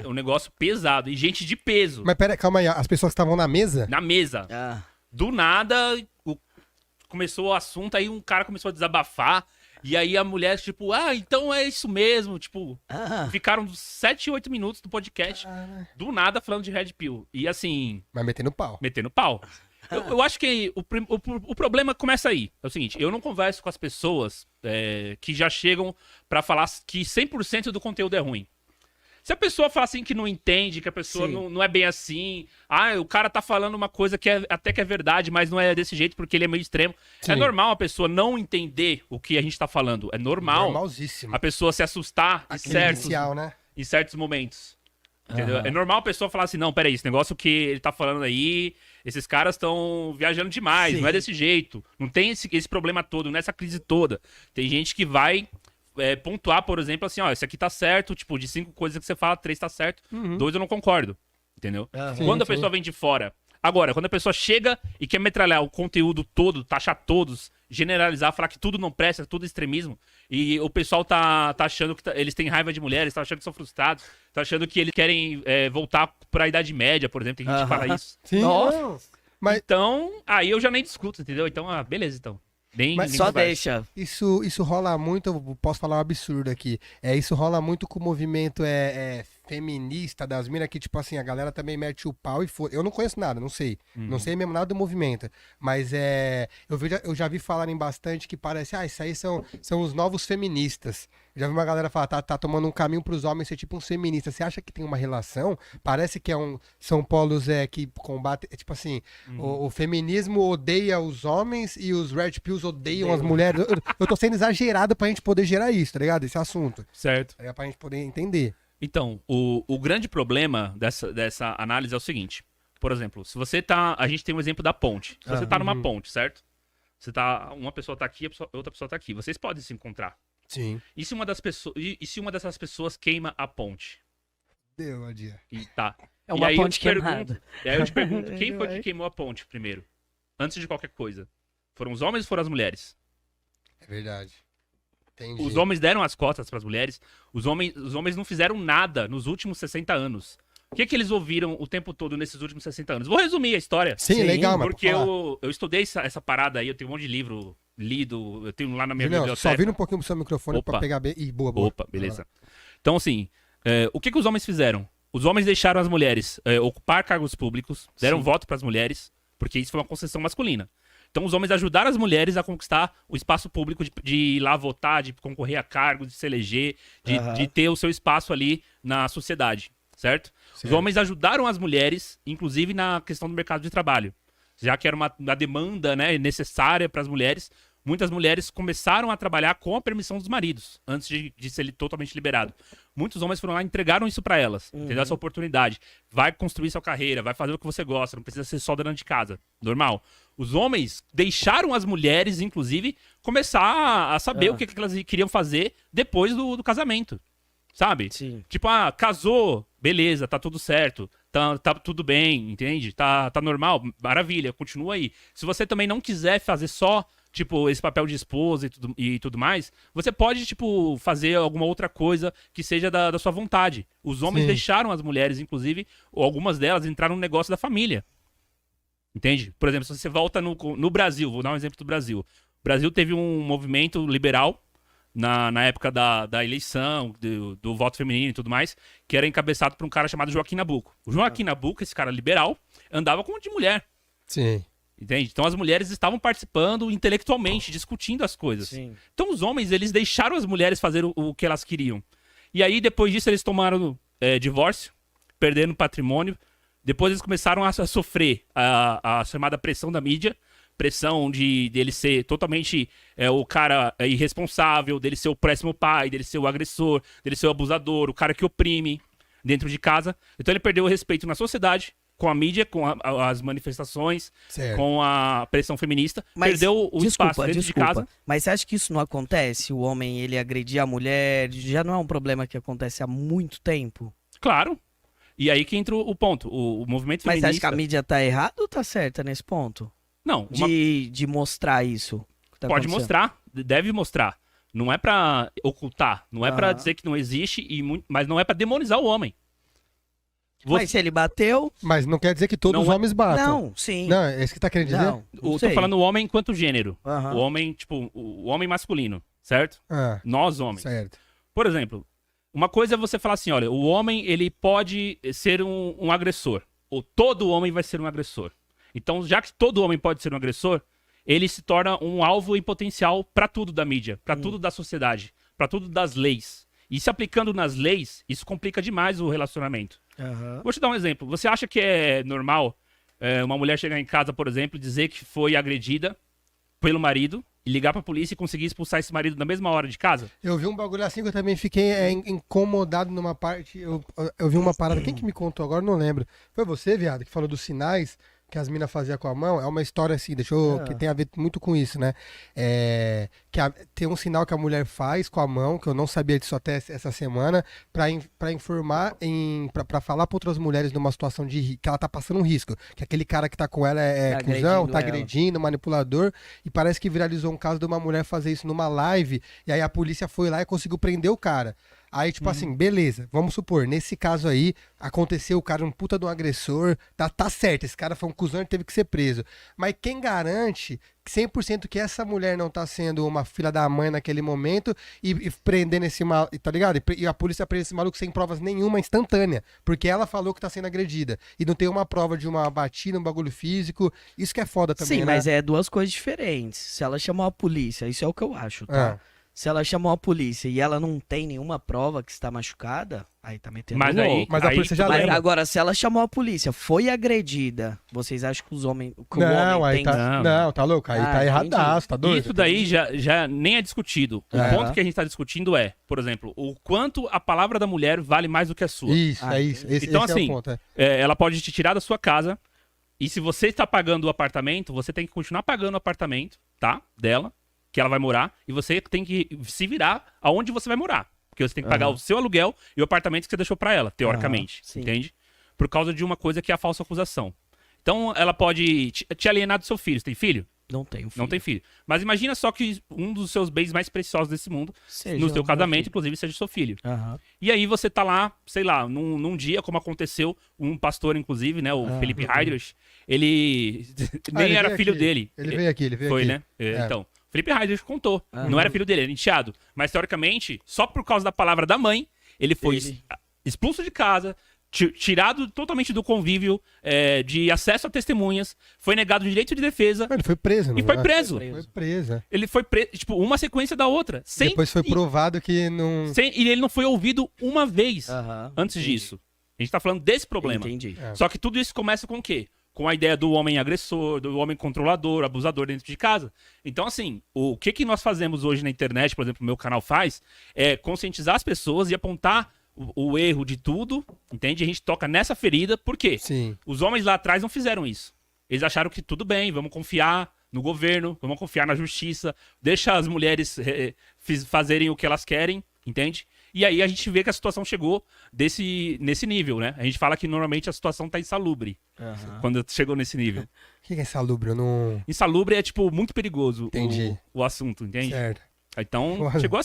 um negócio pesado. E gente de peso. Mas pera, calma aí, as pessoas que estavam na mesa? Na mesa. Do nada, começou o assunto, aí um cara começou a desabafar. E aí a mulher, tipo, então é isso mesmo. Tipo, ficaram 7, 8 minutos do podcast, do nada, falando de Red Pill. E assim... Mas metendo pau. Metendo pau. Eu acho que o problema começa aí. É o seguinte, eu não converso com as pessoas que já chegam pra falar que 100% do conteúdo é ruim. Se a pessoa fala assim que não entende, que a pessoa não é bem assim, o cara tá falando uma coisa que até que é verdade, mas não é desse jeito porque ele é meio extremo. Sim. É normal a pessoa não entender o que a gente tá falando. É normal a pessoa se assustar em certos momentos. Entendeu? É normal a pessoa falar assim, não, peraí, esse negócio que ele tá falando aí, esses caras estão viajando demais, não é desse jeito. Não tem esse problema todo, não é essa crise toda. Tem gente que vai... pontuar, por exemplo, assim, esse aqui tá certo, tipo, de 5 coisas que você fala, 3 tá certo, 2 eu não concordo, entendeu? Quando a pessoa vem de fora. Agora, quando a pessoa chega e quer metralhar o conteúdo todo, taxar todos, generalizar, falar que tudo não presta, tudo extremismo, e o pessoal tá achando que eles têm raiva de mulheres, tá achando que são frustrados, tá achando que eles querem voltar pra Idade Média, por exemplo, tem gente que fala isso. Sim, nossa. Mas... Então, aí eu já nem discuto, entendeu? Então, beleza, então. Mas só deixa. Isso rola muito, eu posso falar um absurdo aqui. Isso rola muito com o movimento feminista das minas, que tipo assim, a galera também mete o pau e foda. Eu não conheço nada, não sei. Não sei mesmo nada do movimento. Mas eu já vi falarem bastante que parece, isso aí são os novos feministas. Já vi uma galera falar, tá tomando um caminho pros homens ser tipo um feminista. Você acha que tem uma relação? Parece que são polos que combatem, tipo assim, o feminismo odeia os homens e os Red Pills odeiam as mulheres. Eu tô sendo exagerado pra gente poder gerar isso, tá ligado? Esse assunto. Certo. Pra gente poder entender. Então, o grande problema dessa análise é o seguinte. Por exemplo, se você tá... A gente tem um exemplo da ponte. Se você tá numa ponte, certo? Uma pessoa tá aqui, outra pessoa tá aqui. Vocês podem se encontrar. Sim. E se uma dessas pessoas queima a ponte? Deu, Adia. Tá. É uma ponte queimada. E aí eu te pergunto, quem foi que queimou a ponte primeiro? Antes de qualquer coisa. Foram os homens ou foram as mulheres? É verdade. Entendi. Os homens deram as costas para as mulheres. Os homens não fizeram nada nos últimos 60 anos. O que eles ouviram o tempo todo nesses últimos 60 anos? Vou resumir a história. Sim, legal, mas porque eu estudei essa parada aí, eu tenho um monte de livro lido, eu tenho lá na minha biblioteca. Só vira um pouquinho pro seu microfone pra pegar bem. Boa. Opa, beleza. Então, assim, o que os homens fizeram? Os homens deixaram as mulheres ocupar cargos públicos, deram voto para as mulheres, porque isso foi uma concessão masculina. Então os homens ajudaram as mulheres a conquistar o espaço público de ir lá votar, de concorrer a cargos, de se eleger, de ter o seu espaço ali na sociedade, certo? Os homens ajudaram as mulheres, inclusive na questão do mercado de trabalho. Já que era uma demanda, né, necessária para as mulheres, muitas mulheres começaram a trabalhar com a permissão dos maridos, antes de ser totalmente liberado. Muitos homens foram lá e entregaram isso para elas, entendeu? Essa oportunidade. Vai construir sua carreira, vai fazer o que você gosta, não precisa ser só dona de casa. Normal. Os homens deixaram as mulheres, inclusive, começar a saber o que elas queriam fazer depois do casamento. Sabe? Sim. Tipo, casou, beleza, tá tudo certo, tá tudo bem, entende? Tá normal, maravilha, continua aí. Se você também não quiser fazer só, tipo, esse papel de esposa e tudo mais, você pode, tipo, fazer alguma outra coisa que seja da sua vontade. Os homens deixaram as mulheres, inclusive, ou algumas delas entraram no negócio da família. Entende? Por exemplo, se você volta no Brasil, vou dar um exemplo do Brasil. O Brasil teve um movimento liberal na época da eleição, do voto feminino e tudo mais, que era encabeçado por um cara chamado Joaquim Nabuco. O Joaquim Nabuco, esse cara liberal, andava com um monte de mulher. Sim. Entende? Então as mulheres estavam participando intelectualmente, discutindo as coisas. Sim. Então os homens, eles deixaram as mulheres fazer o que elas queriam. E aí, depois disso, eles tomaram divórcio, perderam patrimônio. Depois eles começaram a sofrer a chamada pressão da mídia, pressão dele ser totalmente o cara irresponsável, dele ser o péssimo pai, dele ser o agressor, dele ser o abusador, o cara que oprime dentro de casa. Então ele perdeu o respeito na sociedade, com a mídia, com as manifestações, com a pressão feminista. Perdeu o espaço dentro de casa. Mas você acha que isso não acontece? O homem, ele agredir a mulher, já não é um problema que acontece há muito tempo? Claro. E aí que entra o ponto. O movimento feminista... Mas você acha que a mídia tá errada ou tá certa nesse ponto? Não. De mostrar isso? Pode mostrar, deve mostrar. Não é pra ocultar, não é pra dizer que não existe, mas não é pra demonizar o homem. Mas se ele bateu... Mas não quer dizer que todos Não os é- homens batam. Não, sim. Não, é isso que tá querendo dizer? Não, Eu tô sei. falando o homem enquanto gênero. Aham. O homem, tipo, o homem masculino, certo? Ah, Nós, homens. certo. Por exemplo, uma coisa é você falar assim, olha, o homem, ele pode ser um agressor. Ou todo homem vai ser um agressor. Então, já que todo homem pode ser um agressor, ele se torna um alvo em potencial pra tudo da mídia, pra tudo da sociedade, pra tudo das leis. E se aplicando nas leis, isso complica demais o relacionamento. Aham. Vou te dar um exemplo. Você acha que é normal uma mulher chegar em casa, por exemplo, dizer que foi agredida pelo marido e ligar pra polícia e conseguir expulsar esse marido na mesma hora de casa? Eu vi um bagulho assim que eu também fiquei incomodado numa parte. Eu vi uma parada. Quem que me contou agora? Não lembro. Foi você, viado, que falou dos sinais que as minas faziam com a mão. É uma história assim, que tem a ver muito com isso, né? Tem um sinal que a mulher faz com a mão, que eu não sabia disso até essa semana, pra informar, pra falar pra outras mulheres numa situação que ela tá passando um risco. Que aquele cara que tá com ela é Tá cuzão, agredindo tá ela. agredindo, manipulador. E parece que viralizou um caso de uma mulher fazer isso numa live. E aí a polícia foi lá e conseguiu prender o cara. Aí, tipo assim, beleza, vamos supor, nesse caso aí, aconteceu o cara um puta de um agressor, tá certo, esse cara foi um cuzão e teve que ser preso. Mas quem garante que 100% que essa mulher não tá sendo uma filha da mãe naquele momento e prendendo esse maluco, tá ligado? E a polícia prende esse maluco sem provas nenhuma, instantânea, porque ela falou que tá sendo agredida. E não tem uma prova de uma batida, um bagulho físico, isso que é foda também, Sim, né? mas é duas coisas diferentes. Se ela chamou a polícia, isso é o que eu acho, tá? Se ela chamou a polícia e ela não tem nenhuma prova que está machucada, aí tá metendo Mas louco. aí, Mas a aí polícia já tudo bem. Mas lembra. agora, se ela chamou a polícia, foi agredida, vocês acham que os homens. Que o Não, homem aí tem... tá. Não. Não, tá louco. Aí Ah, tá entendi. erradaço, tá doido? Isso daí já nem é discutido. O É. ponto que a gente tá discutindo é, por exemplo, o quanto a palavra da mulher vale mais do que a sua. Isso, Ah, é isso. Esse Então, é assim, o ponto. É. Ela pode te tirar da sua casa e se você está pagando o apartamento, você tem que continuar pagando o apartamento, tá? Dela, que ela vai morar, e você tem que se virar aonde você vai morar. Porque você tem que pagar o seu aluguel e o apartamento que você deixou pra ela, teoricamente. Sim. Entende? Por causa de uma coisa que é a falsa acusação. Então, ela pode te alienar do seu filho. Você tem filho? Não tem filho. Não tem filho. Mas imagina só que um dos seus bens mais preciosos desse mundo, Seja no seu um casamento, filho. inclusive, seja seu filho. Aham. E aí você tá lá, sei lá, num dia, como aconteceu, um pastor, inclusive, né, o Felipe Heidrich, ele nem ele era veio filho aqui. dele. Ele veio aqui, ele veio Foi, aqui. né? É. Então, Felipe Heidrich contou. Aham. Não era filho dele, era enteado. Mas, teoricamente, só por causa da palavra da mãe, ele foi expulso de casa, tirado totalmente do convívio, de acesso a testemunhas, foi negado o direito de defesa Ele foi preso, não e foi é? preso. Foi preso. É. Ele foi preso, tipo, uma sequência da outra. Sem, Depois foi provado que não. e ele não foi ouvido uma vez Aham. antes Entendi. disso. A gente tá falando desse problema. Entendi. É. Só que tudo isso começa com o quê? Com a ideia do homem agressor, do homem controlador, abusador dentro de casa. Então, assim, o que nós fazemos hoje na internet, por exemplo, o meu canal faz, é conscientizar as pessoas e apontar o erro de tudo, entende? A gente toca nessa ferida, por quê? Sim. Os homens lá atrás não fizeram isso. Eles acharam que tudo bem, vamos confiar no governo, vamos confiar na justiça, deixa as mulheres fazerem o que elas querem, entende? E aí a gente vê que a situação chegou nesse nível, né? A gente fala que normalmente a situação tá insalubre Aham. quando chegou nesse nível. O que é insalubre? Eu não. Insalubre é, tipo, muito perigoso Entendi. o assunto, entende? Certo. Então, Olha. chegou